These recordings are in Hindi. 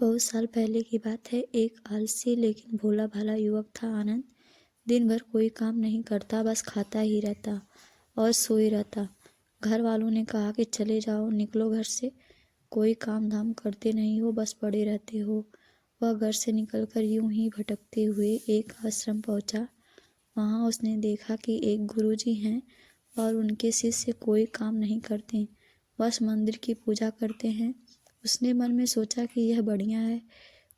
बहुत साल पहले की बात है। एक आलसी लेकिन भोला भाला युवक था आनंद। दिन भर कोई काम नहीं करता, बस खाता ही रहता और सोए रहता। घर वालों ने कहा कि चले जाओ, निकलो घर से, कोई काम धाम करते नहीं हो, बस पड़े रहते हो। वह घर से निकलकर यूं ही भटकते हुए एक आश्रम पहुंचा। वहां उसने देखा कि एक गुरुजी हैं और उनके शिष्य कोई काम नहीं करते, बस मंदिर की पूजा करते हैं। उसने मन में सोचा कि यह बढ़िया है,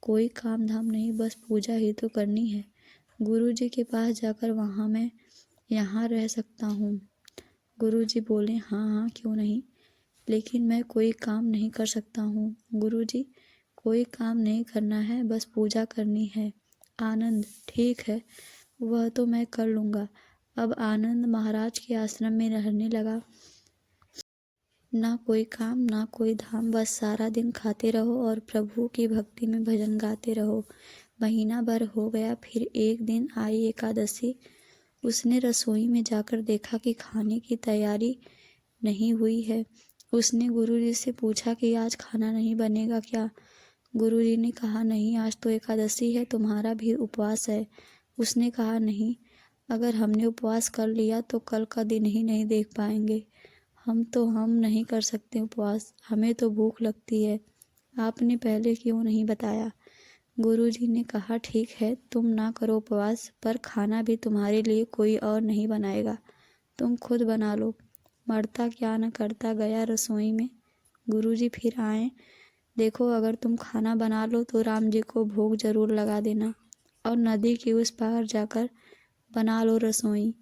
कोई काम धाम नहीं, बस पूजा ही तो करनी है। गुरुजी के पास जाकर वहाँ मैं यहाँ रह सकता हूँ? गुरुजी बोले, हाँ हाँ, क्यों नहीं, लेकिन मैं कोई काम नहीं कर सकता हूँ। गुरुजी, कोई काम नहीं करना है, बस पूजा करनी है। आनंद, ठीक है, वह तो मैं कर लूँगा। अब आनंद महाराज के आश्रम में रहने लगा। ना कोई काम, ना कोई धाम, बस सारा दिन खाते रहो और प्रभु की भक्ति में भजन गाते रहो। महीना भर हो गया, फिर एक दिन आई एकादशी। उसने रसोई में जाकर देखा कि खाने की तैयारी नहीं हुई है। उसने गुरुजी से पूछा कि आज खाना नहीं बनेगा क्या? गुरुजी ने कहा, नहीं, आज तो एकादशी है, तुम्हारा भी उपवास है। उसने कहा, नहीं, अगर हमने उपवास कर लिया तो कल का दिन ही नहीं देख पाएंगे। हम नहीं कर सकते उपवास, हमें तो भूख लगती है। आपने पहले क्यों नहीं बताया? गुरुजी ने कहा, ठीक है, तुम ना करो उपवास, पर खाना भी तुम्हारे लिए कोई और नहीं बनाएगा, तुम खुद बना लो। मरता क्या न करता गया रसोई में। गुरुजी फिर आए। देखो, अगर तुम खाना बना लो तो राम जी को भोग जरूर लगा देना, और नदी के उस पार जाकर बना लो रसोई।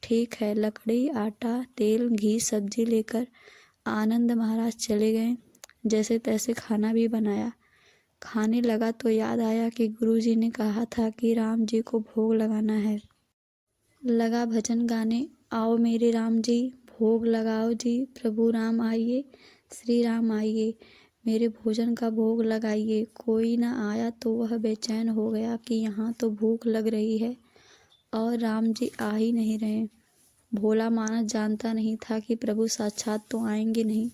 ठीक है। लकड़ी, आटा, तेल, घी, सब्जी लेकर आनंद महाराज चले गए। जैसे तैसे खाना भी बनाया। खाने लगा तो याद आया कि गुरुजी ने कहा था कि राम जी को भोग लगाना है। लगा भजन गाने, आओ मेरे राम जी, भोग लगाओ जी, प्रभु राम आइए, श्री राम आइए, मेरे भोजन का भोग लगाइए। कोई न आया तो वह बेचैन हो गया कि यहाँ तो भूख लग रही है और राम जी आ ही नहीं रहे। भोला मानस जानता नहीं था कि प्रभु साक्षात तो आएंगे नहीं,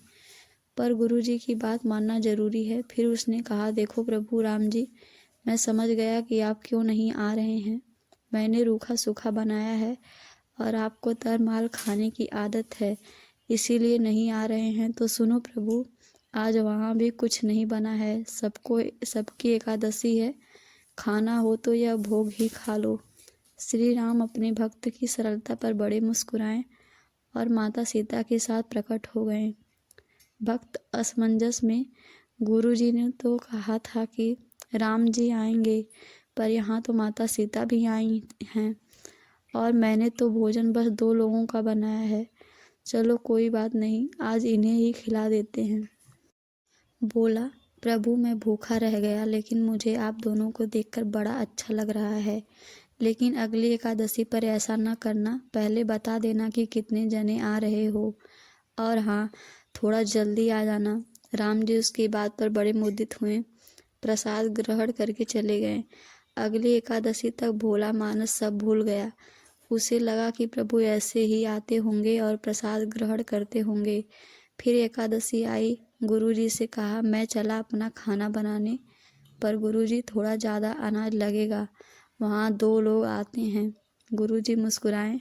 पर गुरुजी की बात मानना जरूरी है। फिर उसने कहा, देखो प्रभु राम जी, मैं समझ गया कि आप क्यों नहीं आ रहे हैं। मैंने रूखा सूखा बनाया है और आपको तरमाल खाने की आदत है, इसीलिए नहीं आ रहे हैं। तो सुनो प्रभु, आज वहाँ भी कुछ नहीं बना है, सबकी एकादशी है, खाना हो तो यह भोग ही खा लो। श्री राम अपने भक्त की सरलता पर बड़े मुस्कुराए और माता सीता के साथ प्रकट हो गए। भक्त असमंजस में, गुरुजी ने तो कहा था कि राम जी आएंगे, पर यहाँ तो माता सीता भी आई हैं और मैंने तो भोजन बस 2 लोगों का बनाया है। चलो कोई बात नहीं, आज इन्हें ही खिला देते हैं। बोला, प्रभु मैं भूखा रह गया, लेकिन मुझे आप दोनों को देखकर बड़ा अच्छा लग रहा है। लेकिन अगली एकादशी पर ऐसा न करना, पहले बता देना कि कितने जने आ रहे हो, और हाँ, थोड़ा जल्दी आ जाना। राम जी उसकी बात पर बड़े मुदित हुए, प्रसाद ग्रहण करके चले गए। अगली एकादशी तक भोला मानस सब भूल गया। उसे लगा कि प्रभु ऐसे ही आते होंगे और प्रसाद ग्रहण करते होंगे। फिर एकादशी आई। गुरुजी से कहा, मैं चला अपना खाना बनाने, पर गुरुजी थोड़ा ज़्यादा अनाज लगेगा, वहाँ 2 लोग आते हैं। गुरुजी मुस्कुराए,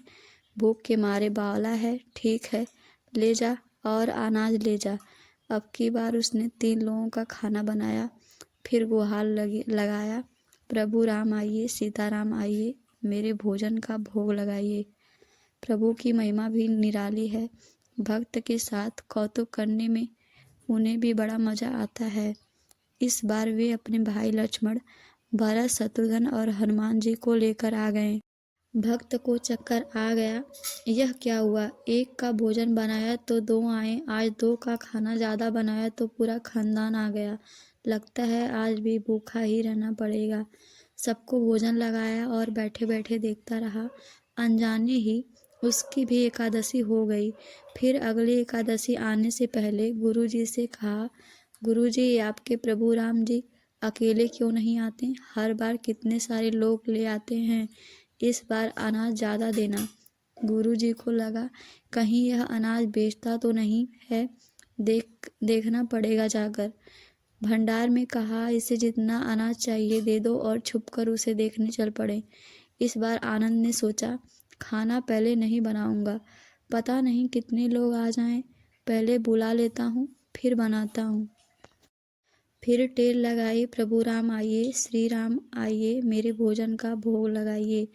भूख के मारे बावला है, ठीक है, ले जा और अनाज ले जा। अब की बार उसने 3 लोगों का खाना बनाया। फिर गुहार लगाया, प्रभु राम आइए, सीताराम आइए, मेरे भोजन का भोग लगाइए। प्रभु की महिमा भी निराली है। भक्त के साथ कौतुक करने में उन्हें भी बड़ा मजा आता है। इस बार वे अपने भाई लक्ष्मण, भरत, शत्रुघ्न और हनुमान जी को लेकर आ गए। भक्त को चक्कर आ गया। यह क्या हुआ, एक का भोजन बनाया तो 2 आए, आज 2 का खाना ज़्यादा बनाया तो पूरा खानदान आ गया। लगता है आज भी भूखा ही रहना पड़ेगा। सबको भोजन लगाया और बैठे बैठे देखता रहा। अनजाने ही उसकी भी एकादशी हो गई। फिर अगली एकादशी आने से पहले गुरुजी से कहा, गुरुजी, आपके प्रभु राम जी अकेले क्यों नहीं आते? हर बार कितने सारे लोग ले आते हैं, इस बार अनाज ज़्यादा देना। गुरुजी को लगा कहीं यह अनाज बेचता तो नहीं है, देखना पड़ेगा जाकर। भंडार में कहा, इसे जितना अनाज चाहिए दे दो और छुपकर उसे देखने चल पड़े। इस बार आनंद ने सोचा, खाना पहले नहीं बनाऊंगा, पता नहीं कितने लोग आ जाएं, पहले बुला लेता हूँ, फिर बनाता हूँ। फिर टेर लगाई, प्रभु राम आइए, श्री राम आइए, मेरे भोजन का भोग लगाइए।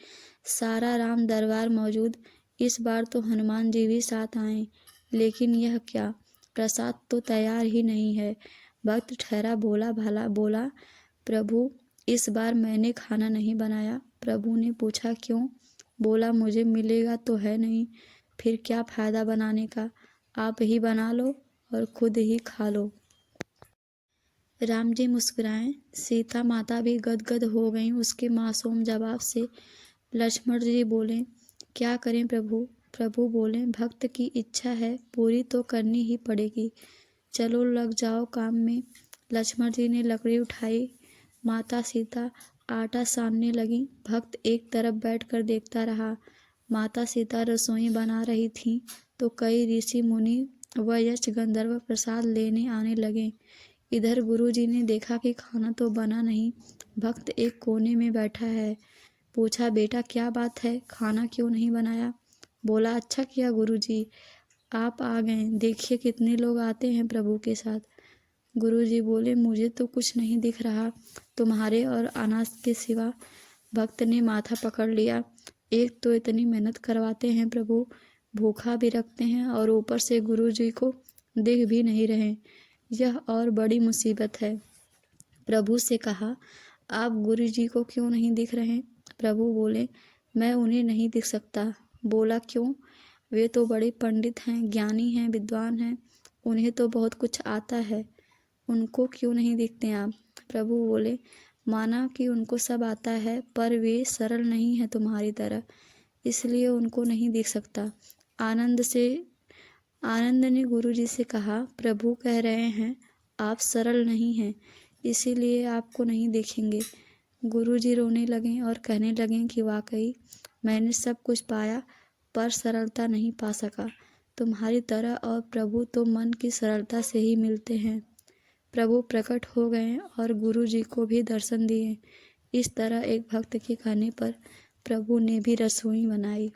सारा राम दरबार मौजूद। इस बार तो हनुमान जी भी साथ आए, लेकिन यह क्या, प्रसाद तो तैयार ही नहीं है। भक्त ठहरा भोला भाला बोला, प्रभु इस बार मैंने खाना नहीं बनाया। प्रभु ने पूछा, क्यों? बोला, मुझे मिलेगा तो है नहीं, फिर क्या फायदा बनाने का, आप ही बना लो और खुद ही खा लो। राम जी मुस्कुराए, सीता माता भी गदगद हो गईं उसके मासूम जवाब से। लक्ष्मण जी बोले, क्या करें प्रभु? प्रभु बोले, भक्त की इच्छा है, पूरी तो करनी ही पड़ेगी, चलो लग जाओ काम में। लक्ष्मण जी ने लकड़ी उठाई, माता सीता आटा सानने लगी। भक्त एक तरफ बैठकर देखता रहा। माता सीता रसोई बना रही थीं तो कई ऋषि मुनि व यक्ष गंधर्व प्रसाद लेने आने लगे। इधर गुरुजी ने देखा कि खाना तो बना नहीं, भक्त एक कोने में बैठा है। पूछा, बेटा क्या बात है, खाना क्यों नहीं बनाया? बोला, अच्छा किया गुरुजी आप आ गए, देखिए कितने लोग आते हैं प्रभु के साथ। गुरुजी बोले, मुझे तो कुछ नहीं दिख रहा तुम्हारे और अनाज के सिवा। भक्त ने माथा पकड़ लिया, एक तो इतनी मेहनत करवाते हैं प्रभु, भूखा भी रखते हैं और ऊपर से गुरुजी को दिख भी नहीं रहे, यह और बड़ी मुसीबत है। प्रभु से कहा, आप गुरुजी को क्यों नहीं दिख रहे? प्रभु बोले, मैं उन्हें नहीं दिख सकता। बोला, क्यों? वे तो बड़े पंडित हैं, ज्ञानी हैं, विद्वान हैं, उन्हें तो बहुत कुछ आता है, उनको क्यों नहीं दिखते आप? प्रभु बोले, माना कि उनको सब आता है, पर वे सरल नहीं है तुम्हारी तरह, इसलिए उनको नहीं दिख सकता। आनंद ने गुरुजी से कहा, प्रभु कह रहे हैं आप सरल नहीं हैं, इसीलिए आपको नहीं देखेंगे। गुरुजी रोने लगे और कहने लगे कि वाकई मैंने सब कुछ पाया पर सरलता नहीं पा सका, तुम्हारी तरह, और प्रभु तो मन की सरलता से ही मिलते हैं। प्रभु प्रकट हो गए और गुरुजी को भी दर्शन दिए। इस तरह एक भक्त के कहने पर प्रभु ने भी रसोई बनाई।